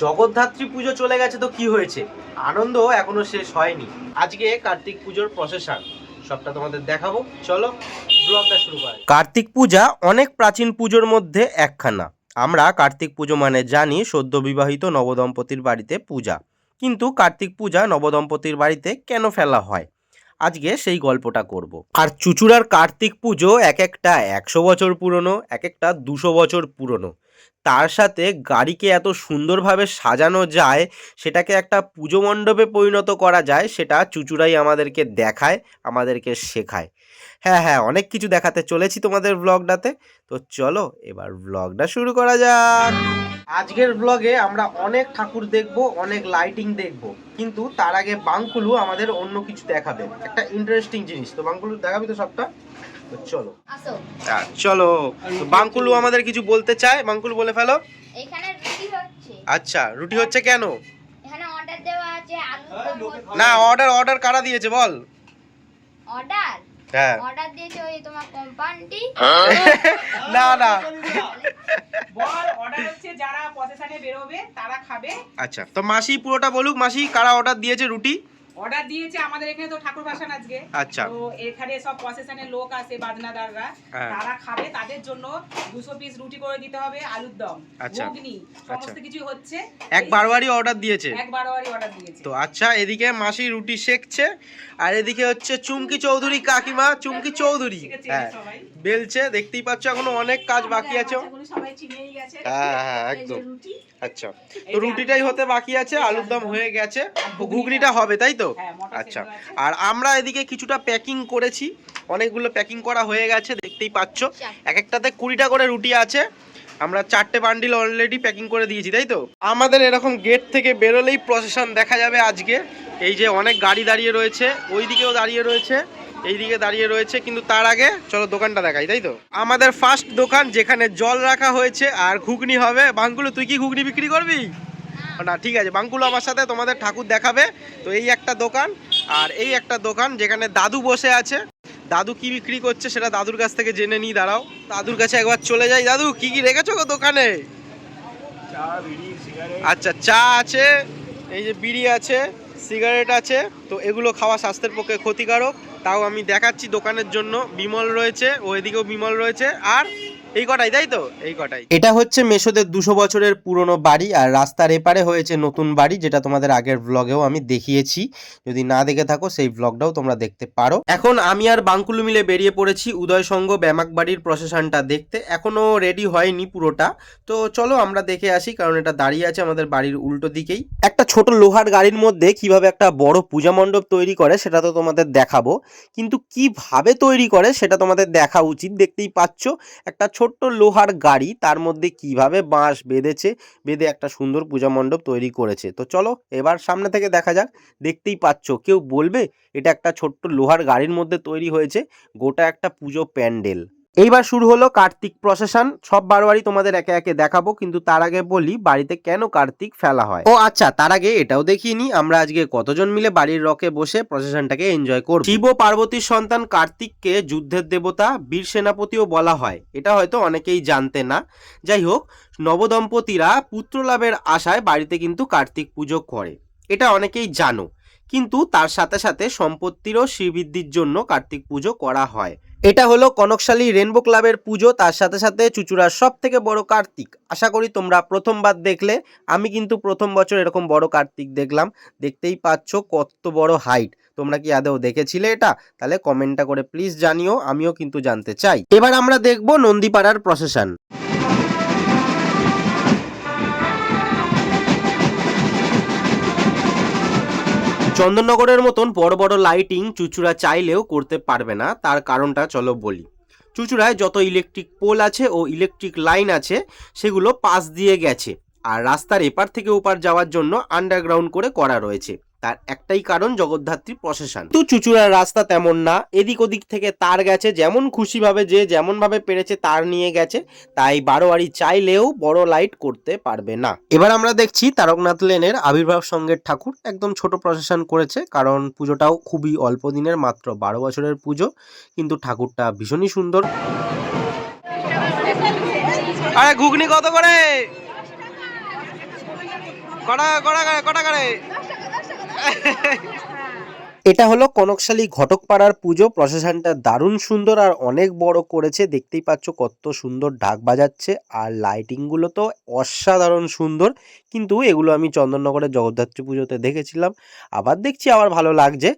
জগদ্ধাত্রী পুজো চলে গেছে তো কি হয়েছে, আনন্দ এখনো শেষ হয়নি। আজকে কার্তিক পুজোর প্রসেশন সবটা তোমাদের দেখাবো, চলো ব্লগটা শুরু করা। কার্তিক পূজা অনেক প্রাচীন পুজোর মধ্যে একখানা। আমরা কার্তিক পুজো মানে জানি সদ্য বিবাহিত নবদম্পতির বাড়িতে পূজা, কিন্তু কার্তিক পূজা নবদম্পতির বাড়িতে কেন ফেলা হয়, আজকে সেই গল্পটা করব। আর চুচুড়ার কার্তিক পুজো এক একটা 100 বছর পুরনো, এক একটা 200 বছর পুরনো। তার সাথে গাড়িকে এত সুন্দরভাবে সাজানো যায়, সেটাকে একটা পুজো মণ্ডপে পরিণত করা যায়, সেটা চুচুড়াই আমাদেরকে দেখায়, আমাদেরকে শেখায়। হ্যাঁ হ্যাঁ, অনেক কিছু দেখাতে চলেছি তোমাদের ব্লগটাতে। তো চলো এবার ব্লগটা শুরু করা যাক। আজকের ব্লগে আমরা অনেক ঠাকুর দেখব, অনেক লাইটিং দেখব, কিন্তু তার আগে বাঙ্কুলু আমাদের অন্য কিছু দেখাবে, একটা ইন্টারেস্টিং জিনিস। তো বাঙ্কুলু দেখাবি তো সবটা? তো চলো চলো। বাঙ্কুলু আমাদের কিছু বলতে চায়, বাঙ্কুলু বলে ফেলো। এখানে রুটি হচ্ছে। আচ্ছা, রুটি হচ্ছে কেন? এখানে অর্ডার দেওয়া আছে আলু দম। না, অর্ডার কারা দিয়েছে বল? অর্ডার? হ্যাঁ, অর্ডার দিয়েছে ওই তোমার কোম্পানি। না না, বল অর্ডার হচ্ছে যারা প্রসেশনে বের হবে তারা খাবে। আচ্ছা, তো মাসি পুরোটা বলুক। মাসি, কারা অর্ডার দিয়েছে রুটি? অর্ডার দিয়েছে আমাদের এখানে তো ঠাকুর ভাসান আজকে। আচ্ছা, তো এখানে সব প্রসেশনের লোক আছে, বাজনাদাররা, তারা খাবে, তাদের জন্য 200 পিস রুটি করে দিতে হবে, আলুর দম, ঘুগনি, সমস্ত কিছু হচ্ছে। এক বারবারই অর্ডার দিয়েছে। তো আচ্ছা, এদিকে মাসি রুটি সেকছে, আর এদিকে হচ্ছে চুমকি চৌধুরী কাকিমা, চুমকি চৌধুরী বেলছে। দেখতেই পাচ্ছ এখনো অনেক কাজ বাকি আছে। সবাই চিনেই গেছে। হ্যাঁ একদম। আচ্ছা, তো রুটিটাই হতে বাকি আছে, আলুর দম হয়ে গেছে, ঘুগনিটা হবে, তাই তো? আচ্ছা, আর আমরা এদিকে কিছুটা প্যাকিং করেছি, অনেকগুলো প্যাকিং করা হয়ে গেছে, দেখতেই পাচ্ছ। এক একটাতে 20টা করে রুটি আছে। আমরা 4টে বান্ডিল অলরেডি প্যাকিং করে দিয়েছি, তাই তো? আমাদের এরকম গেট থেকে বেরোলেই প্রসেশন দেখা যাবে আজকে। এই যে অনেক গাড়ি দাঁড়িয়ে রয়েছে, ওই দিকেও দাঁড়িয়ে রয়েছে, এইদিকে দাঁড়িয়ে রয়েছে, কিন্তু তার আগে চলো দোকানটা দেখাই, তাই তো? আমাদের ফার্স্ট দোকান, যেখানে জল রাখা হয়েছে আর ঘুগনি হবে। বাঙ্কুলু, তুই কি ঘুগনি বিক্রি করবি? না, ঠিক আছে, বাঙ্কুলু আমার সাথে তোমাদের ঠাকুর দেখাবে। তো এই একটা দোকান, আর এই একটা দোকান যেখানে দাদু বসে আছে। দাদু কি বিক্রি করছে সেটা দাদুর কাছ থেকে জেনে নিই, দাঁড়াও, দাদুর কাছে একবার চলে যাই। দাদু, কি কি রেখেছো গো দোকানে? আচ্ছা, চা আছে, এই যে বিড়ি আছে, সিগারেট আছে। তো এগুলো খাওয়া স্বাস্থ্যের পক্ষে ক্ষতিকারক, তাও আমি দেখাচ্ছি। দোকানের জন্য বিমল রয়েছে, ও এদিকেও বিমল রয়েছে, আর এই কটাই, তাই তো? এই কটাই। এটা হচ্ছে মেসোদের 200 বছরের পুরনো বাড়ি, আর রাস্তার এপারে হয়েছে নতুন বাড়ি, যেটা তোমাদের আগের ব্লগেও আমি দেখিয়েছি। যদি না দেখে থাকো সেই ব্লগটাও তোমরা দেখতে পারো। এখন আমি আর বাঙ্কুলু মিলে বেরিয়ে পড়েছি উদয় সংঘ ব্যামাক বাড়ির প্রসেশনটা দেখতে। এখনো রেডি হয়নি পুরোটা, তো চলো আমরা দেখে আসি, কারণ এটা দাঁড়িয়ে আছে আমাদের বাড়ির উল্টো দিকেই। একটা ছোট লোহার গাড়ির মধ্যে কিভাবে একটা বড় পূজা মণ্ডপ তৈরি করে সেটা তো তোমাদের দেখাবো, কিন্তু কিভাবে তৈরি করে সেটা তোমাদের দেখা উচিত। দেখতেই পাচ্ছ একটা ছোট্ট লোহার গাড়ি, তার মধ্যে কিভাবে বাঁশ বেঁধে একটা সুন্দর পূজা মণ্ডপ তৈরি করেছে। তো চলো এবার সামনে থেকে দেখা যাক। দেখতেই পাচ্ছ, কেউ বলবে এটা একটা ছোট্ট লোহার গাড়ির মধ্যে তৈরি হয়েছে গোটা একটা পুজো প্যান্ডেল। এইবার শুরু হলো কার্তিক প্রসেশন। সব বারবারই তোমাদের একে একে দেখাবো, কিন্তু তার আগে বলি বাড়িতে কেন কার্তিক ফেলা হয়। ও আচ্ছা, তার আগে এটাও দেখিয়ে নি আমরা আজকে কতজন মিলে বাড়ির রকে বসে প্রসেশনটাকে এনজয় করব। শিব ও পার্বতীর সন্তান কার্তিককে যুদ্ধের দেবতা, বীর সেনাপতিও বলা হয়, এটা হয়তো অনেকেই জানতে না। যাই হোক, নবদম্পতিরা পুত্র লাভের আশায় বাড়িতে কিন্তু কার্তিক পুজো করে, এটা অনেকেই জানো। কিন্তু তার সাথে সাথে সম্পত্তিরও শ্রীবৃদ্ধির জন্য কার্তিক পুজো করা হয়। এটা হলো কনকশালী রেনবো ক্লাবের পুজো, তার সাথে সাথে চুচুড়ার সব থেকে বড় কার্তিক। আশা করি তোমরা প্রথমবার দেখলে, আমি কিন্তু প্রথম বছর এরকম বড় কার্তিক দেখলাম। দেখতেই পাচ্ছ কত বড় হাইট। তোমরা কি আদৌ দেখেছিলে এটা? তাহলে কমেন্টটা করে প্লিজ জানিও, আমিও কিন্তু জানতে চাই। এবার আমরা দেখবো নন্দীপাড়ার প্রসেশন। চন্দননগরের মতন বড় বড় লাইটিং চুচুড়া চাইলেও করতে পারবে না, তার কারণটা চলো বলি। চুচুড়ায় যত ইলেকট্রিক পোল আছে ও ইলেকট্রিক লাইন আছে সেগুলো পাশ দিয়ে গেছে, আর রাস্তার এপার থেকে ওপার যাওয়ার জন্য আন্ডারগ্রাউন্ড করে করা রয়েছে। তার একটাই কারণ জগদ্ধাত্রী প্রসেশন। তো চুচুড়ার রাস্তা তেমন না, এদিক ওদিক থেকে তার গেছে, যেমন খুশি ভাবে যে যেমন ভাবে পেরেছে তার নিয়ে গেছে, তাই বারোয়ারি চাইলেও বড় লাইট করতে পারবে না। এবার আমরা দেখছি তারকনাথ লেনের আবির্ভাব সংঘের ঠাকুর একদম ছোট প্রসেশন করেছে, কারণ পুজোটাও খুবই অল্প দিনের, মাত্র 12 বছরের পুজো, কিন্তু ঠাকুরটা ভীষণই সুন্দর। আরে ঘুগনি কত করে? কটা করে এটা হলো কনকশালী ঘটকপাড়ার পুজো। প্রসেশনটা দারুণ সুন্দর আর অনেক বড় করেছে, দেখতেই পাচ্ছ কত সুন্দর ঢাক বাজাচ্ছে আর লাইটিং গুলো তো অসাধারণ সুন্দর। কিন্তু এগুলো আমি চন্দননগরের জগদ্ধাত্রী পুজোতে দেখেছিলাম, আবার দেখছি আবার ভালো লাগছে।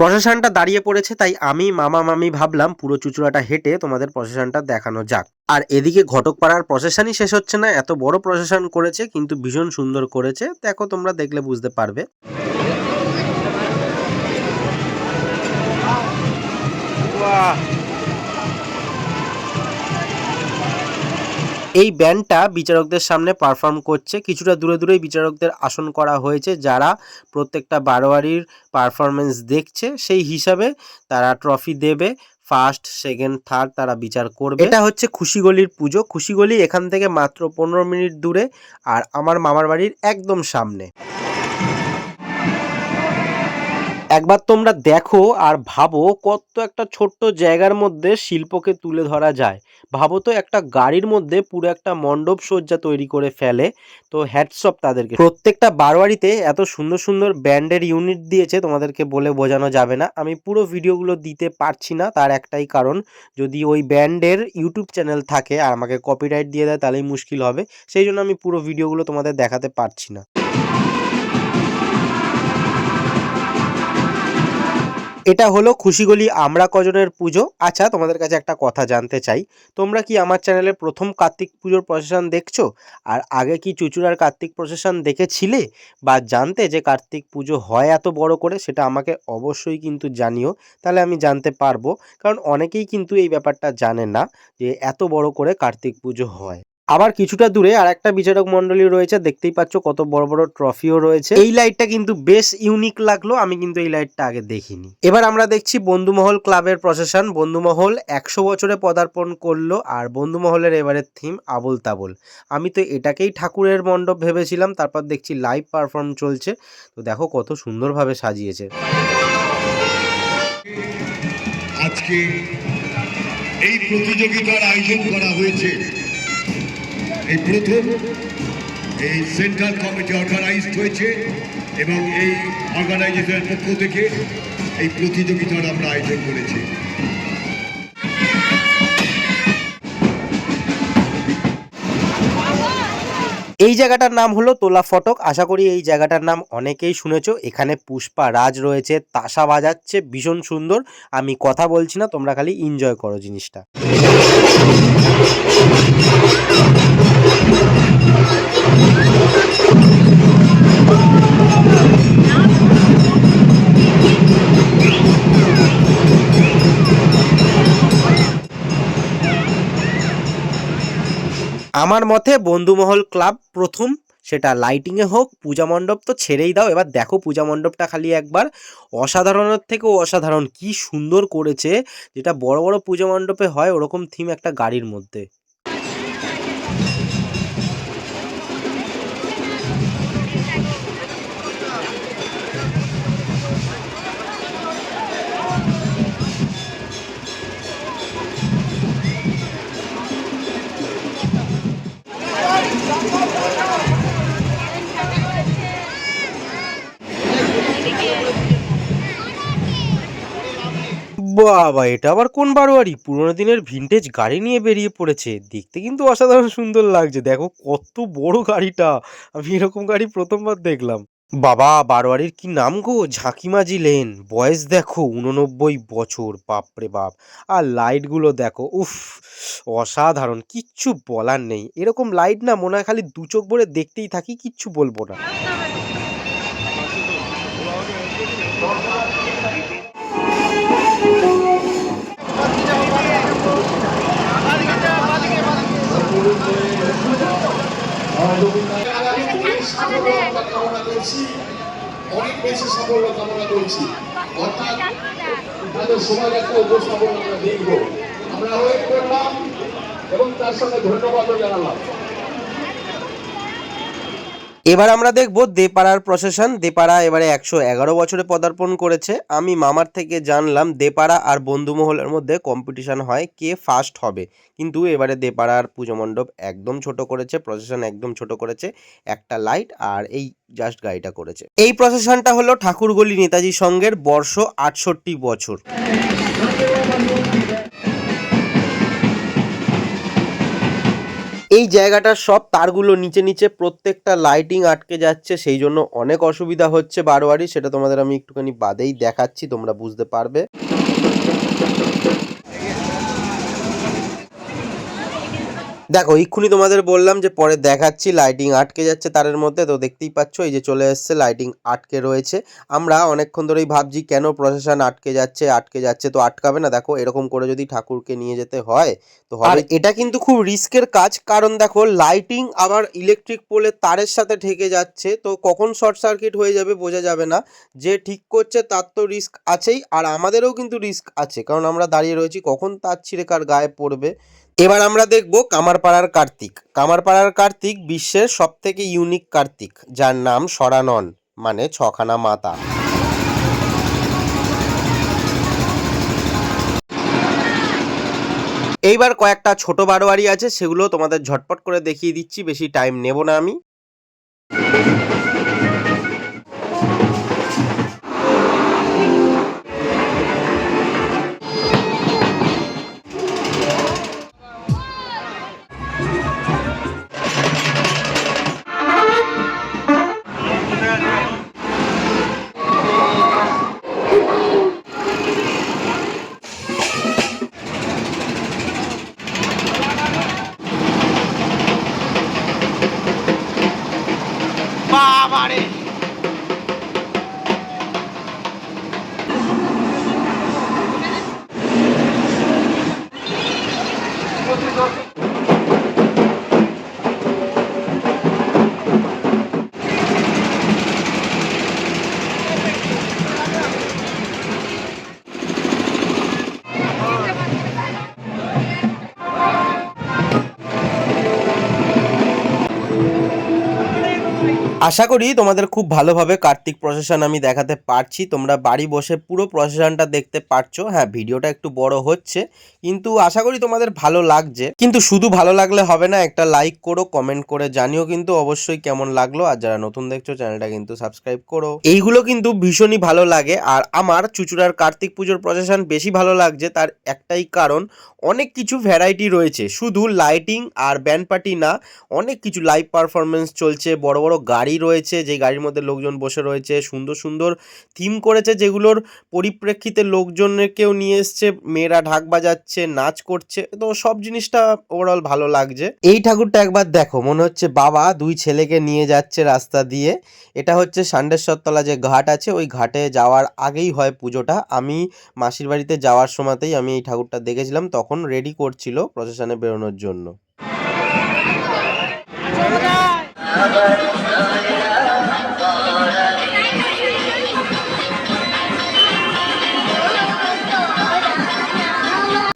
প্রসেশনটা দাঁড়িয়ে পড়েছে, তাই আমি মামা মামি ভাবলাম পুরো চুচুড়াটা হেঁটে তোমাদের প্রসেশনটা দেখানো যাক। আর এদিকে ঘটকপাড়ার প্রসেশনই শেষ হচ্ছে না, এত বড় প্রসেশন করেছে কিন্তু ভীষণ সুন্দর করেছে। দেখো তোমরা দেখলে বুঝতে পারবে। এই ব্যান্ডটা বিচারকদের সামনে পারফর্ম করছে। কিছুটা দূরে দূরেই বিচারকদের আসন করা হয়েছে, যারা প্রত্যেকটা বারোয়ারির পারফরমেন্স দেখছে সেই হিসাবে তারা ট্রফি দেবে। ফার্স্ট, সেকেন্ড, থার্ড তারা বিচার করবে। এটা হচ্ছে খুশিগলির পুজো। খুশিগলি এখান থেকে মাত্র 15 মিনিট দূরে, আর আমার মামার বাড়ির একদম সামনে। একবার তোমরা দেখো আর ভাবো কত একটা ছোট্ট জায়গার মধ্যে শিল্পকে তুলে ধরা যায়। ভাবো তো, একটা গাড়ির মধ্যে পুরো একটা মণ্ডপ সজ্জা তৈরি করে ফেলে। তো হ্যাটস অফ তাদেরকে। প্রত্যেকটা বারোয়ারিতে এত সুন্দর সুন্দর ব্যান্ডের ইউনিট দিয়েছে, তোমাদেরকে বলে বোঝানো যাবে না। আমি পুরো ভিডিওগুলো দিতে পারছি না, তার একটাই কারণ, যদি ওই ব্যান্ডের ইউটিউব চ্যানেল থাকে আর আমাকে কপিরাইট দিয়ে দেয় তাহলেই মুশকিল হবে। সেই জন্য আমি পুরো ভিডিওগুলো তোমাদের দেখাতে পারছি না। এটা হলো খুশিগলি আমরা কজনের পুজো। আচ্ছা, তোমাদের কাছে একটা কথা জানতে চাই, তোমরা কি আমার চ্যানেলে প্রথম কার্তিক পুজোর প্রসেশন দেখছো? আর আগে কি চুচুড়ার কার্তিক প্রসেশন দেখেছিলে বা জানতে যে কার্তিক পুজো হয় এত বড় করে? সেটা আমাকে অবশ্যই কিন্তু জানিও, তাহলে আমি জানতে পারবো। কারণ অনেকেই কিন্তু এই ব্যাপারটা জানে না যে এত বড় করে কার্তিক পুজো হয়। আবার কিছুটা দূরে আর একটা বিচারক মন্ডলী রয়েছে, দেখতেই পাচ্ছ কত বড় বড় ট্রফিও রয়েছে। এই লাইটটা কিন্তু বেশ ইউনিক লাগলো, আমি কিন্তু এই লাইটটা আগে দেখিনি। এবার আমরা দেখছি বন্ধুমহল ক্লাবের প্রসেশন। বন্ধুমহল 100 বছরে পদার্পণ করলো, আর বন্ধুমহলের এবারের থিম আবোল তাবোল। আমি তো এটাকেই ঠাকুরের মণ্ডপ ভেবেছিলাম, তারপর দেখছি লাইভ পারফর্ম চলছে। তো দেখো কত সুন্দরভাবে সাজিয়েছে। আজকে এই প্রতিযোগিতার আয়োজন করা হয়েছে, এই প্রথম এই সেন্ট্রাল কমিটি অর্গানাইজড হয়েছে এবং এই অর্গানাইজেশনের পক্ষ থেকে এই প্রতিযোগিতার আমরা আয়োজন করেছি। এই জায়গাটার নাম হলো তোলা ফটক। আশা করি এই জায়গাটার নাম অনেকেই শুনেছো। এখানে পুষ্পা রাজ রয়েছে, তাসা বাজাচ্ছে, ভীষণ সুন্দর। আমি কথা বলছি না, তোমরা খালি এনজয় করো জিনিসটা। আমার মতে বন্ধুমহল ক্লাব প্রথম, সেটা লাইটিংয়ে হোক, পূজা মণ্ডপ তো ছেড়েই দাও। এবার দেখো পূজা মণ্ডপটা খালি একবার, অসাধারণের থেকেও অসাধারণ, কি সুন্দর করেছে। যেটা বড় বড় পূজা মণ্ডপে হয় ওরকম থিম একটা গাড়ির মধ্যে। বাবা, এটা আবার কোন বারোয়ারি? পুরোনো দিনের ভিনটেজ গাড়ি নিয়ে বেরিয়ে পড়েছে। দেখতে কিন্তু অসাধারণ সুন্দর লাগছে। দেখো কত বড় গাড়িটা, আমি এরকম গাড়ি প্রথমবার দেখলাম। বাবা, বারোয়ারির কি নাম গো? ঝাঁকিমাঝি লেন। বয়স দেখো 89 বছর, বাপরে বাপ। আর লাইটগুলো দেখো, উফ, অসাধারণ, কিচ্ছু বলার নেই। এরকম লাইট না মনে হয় খালি দু চোখ ভরে দেখতেই থাকি, কিচ্ছু বলবো না। অনেক বেশি সাফল্য কামনা করছি। অর্থাৎ তাদের সময় একটা উপস্থাপন আমরা দেখবো, আমরা ওয়েট করলাম এবং তার সঙ্গে ধন্যবাদও জানালাম। এবার আমরা দেখব দেপাড়ার প্রসেশন। দেপাড়া এবারে 111 বছরে পদার্পণ করেছে। আমি মামার থেকে জানলাম দেপাড়া আর বন্ধুমহলের মধ্যে কম্পিটিশন হয় কে ফার্স্ট হবে, কিন্তু এবারে দেপাড়ার পুজো মণ্ডপ একদম ছোট করেছে, প্রসেশন একদম ছোট করেছে, একটা লাইট আর এই জাস্ট গাড়িটা করেছে। এই প্রসেশনটা হলো ঠাকুরগলি নেতাজি সংঘের বর্ষ 68 বছর। এই জায়গাটার সব তারগুলো নিচে নিচে প্রত্যেকটা লাইটিং আটকে যাচ্ছে, সেই জন্য অনেক অসুবিধা হচ্ছে বারোয়ারি। সেটা তোমাদের আমি একটুখানি বাদেই দেখাচ্ছি, তোমরা বুঝতে পারবে। দেখো এক্ষুনি তোমাদের বললাম যে পরে দেখাচ্ছি, লাইটিং আটকে যাচ্ছে তারের মধ্যে। তো দেখতেই পাচ্ছ এই যে চলে এসছে, লাইটিং আটকে রয়েছে। আমরা অনেকক্ষণ ধরেই ভাবছি কেন প্রসেশন আটকে যাচ্ছে, তো আটকাবে না। দেখো এরকম করে যদি ঠাকুরকে নিয়ে যেতে হয় তো হবে। এটা কিন্তু খুব রিস্কের কাজ, কারণ দেখো লাইটিং আবার ইলেকট্রিক পোলের তারের সাথে ঠেকে যাচ্ছে, তো কখন শর্ট সার্কিট হয়ে যাবে বোঝা যাবে না। যে ঠিক করছে তার তো রিস্ক আছেই, আর আমাদেরও কিন্তু রিস্ক আছে, কারণ আমরা দাঁড়িয়ে রয়েছি, কখন তার ছিঁড়ে কার গায়ে পড়বে। এবার আমরা দেখব কামারপাড়ার কার্তিক। কামারপাড়ার কার্তিক বিশ্বের সবথেকে ইউনিক কার্তিক, যার নাম সরানন, মানে ছখানা মাথা। এইবার কয়েকটা ছোট বারোয়ারি আছে, সেগুলো তোমাদের ঝটপট করে দেখিয়ে দিচ্ছি, বেশি টাইম নেব না আমি। বাবারে আশা করি তোমাদের খুব ভালোভাবে কার্তিক প্রসেশন আমি দেখাতে পারছি, তোমরা বাড়ি বসে পুরো প্রসেশনটা দেখতে পারছো। হ্যাঁ, ভিডিওটা একটু বড় হচ্ছে, কিন্তু আশা করি তোমাদের ভালো লাগছে। কিন্তু শুধু ভালো লাগলে হবে না, একটা লাইক করো, কমেন্ট করে জানিও কিন্তু অবশ্যই কেমন লাগলো। আর যারা নতুন দেখছো চ্যানেলটা কিন্তু সাবস্ক্রাইব করো। এইগুলো কিন্তু ভীষণই ভালো লাগে। আর আমার চুচুড়ার কার্তিক পুজোর প্রসেশন বেশি ভালো লাগছে, তার একটাই কারণ, অনেক কিছু ভ্যারাইটি রয়েছে, শুধু লাইটিং আর ব্যান্ড পার্টি না, অনেক কিছু লাইভ পারফরমেন্স চলছে, বড় বড় গাড়ি রয়েছে, যে গাড়ির মধ্যে লোকজন বসে রয়েছে, সুন্দর সুন্দর থিম করেছে, যেগুলোর পরিপ্রেক্ষিতে লোকজনকেও নিয়ে এসছে, মেয়েরা ঢাক বাজাচ্ছে, নাচ করছে, তো সব জিনিসটা ওভারঅল ভালো লাগছে। এই ঠাকুরটা একবার দেখো, মনে হচ্ছে বাবা দুই ছেলেকে নিয়ে যাচ্ছে রাস্তা দিয়ে। এটা হচ্ছে ষান্ডেশ্বরতলা যে ঘাট আছে, ওই ঘাটে যাওয়ার আগেই হয় পুজোটা। আমি মাসির বাড়িতে যাওয়ার সময়তেই আমি এই ঠাকুরটা দেখেছিলাম, তখন রেডি করছিল প্রসেশনে বেরোনোর জন্য।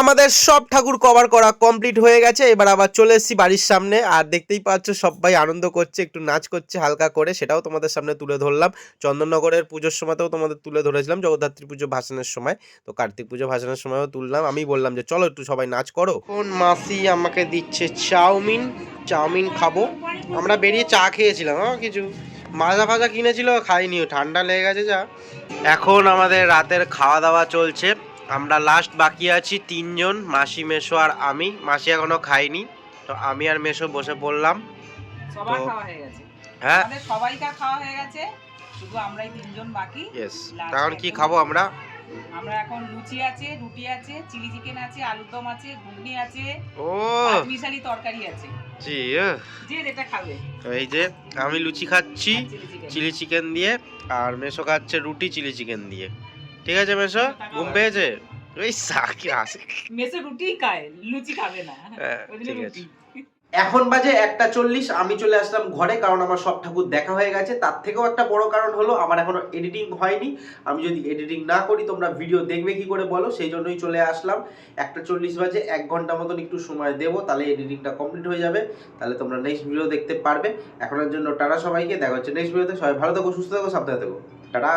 আমাদের সব ঠাকুর কভার করা কমপ্লিট হয়ে গেছে। এবার আবার চলে এসেছি বাড়ির সামনে, আর দেখতেই পাচ্ছ সবাই আনন্দ করছে, একটু নাচ করছে হালকা করে, সেটাও তোমাদের সামনে তুলে ধরলাম। চন্দননগরের পুজোর সময়তেও তোমাদের তুলে ধরেছিলাম, জগদ্ধাত্রী পুজো ভাসানের সময়, তো কার্তিক পুজো ভাসানের সময়ও তুললাম। আমি বললাম যে চলো একটু সবাই নাচ করো। কোন মাসি আমাকে দিচ্ছে চাউমিন খাবো। আমরা বেরিয়ে চা খেয়েছিলাম, কিছু মাজা ফাজা কিনেছিল, খাইনি, ঠান্ডা লেগে গেছে যা। এখন আমাদের রাতের খাওয়া দাওয়া চলছে। আমরা লাস্ট বাকি আছি তিনজন, মাসি, মেসো আর আমি। মাসি এখনো খাইনি, তো আমি আর মেসো বসে পড়লাম। সবার খাওয়া হয়ে গেছে, হ্যাঁ আমাদের সবাইকার খাওয়া হয়ে গেছে, শুধু আমরাই তিনজন বাকি। ইয়েস, এখন কি খাবো আমরা? আমরা এখন লুচি আছে, রুটি আছে, চিলি চিকেন আছে, আলুর দম আছে, ঘুগনি আছে, ও মিশালি তরকারি আছে, জি। যে যেটা খাবে। তো এই যে আমি লুচি খাচ্ছি চিলি চিকেন দিয়ে, আর মেসো খাচ্ছে রুটি চিলি চিকেন দিয়ে। ঠিক আছে মেসো, ঘুম পেয়েছে? ওই সাকি আসে, মেসো রুটি খায়, লুচি খাবে না। ঠিক আছে। এখন বাজে 1:40, আমি চলে আসলাম ঘরে, কারণ আমার সব ঠাকুর দেখা হয়ে গেছে। তার থেকেও একটা বড় কারণ হলো আমার এখনো এডিটিং হয়নি। আমি যদি এডিটিং না করি তোমরা ভিডিও দেখবে কি করে বলো, সেই জন্যই চলে আসলাম। 1:40 বাজে, 1 ঘন্টা মতন একটু সময় দেবো, তাহলে এডিটিংটা কমপ্লিট হয়ে যাবে, তাহলে তোমরা নেক্সট ভিডিও দেখতে পারবে। এখনের জন্য টাটা সবাইকে, দেখা হচ্ছে নেক্সট ভিডিওতে। সবাই ভালো থেকো, সুস্থ থেকো, সাবধানে থেকো, টাটা।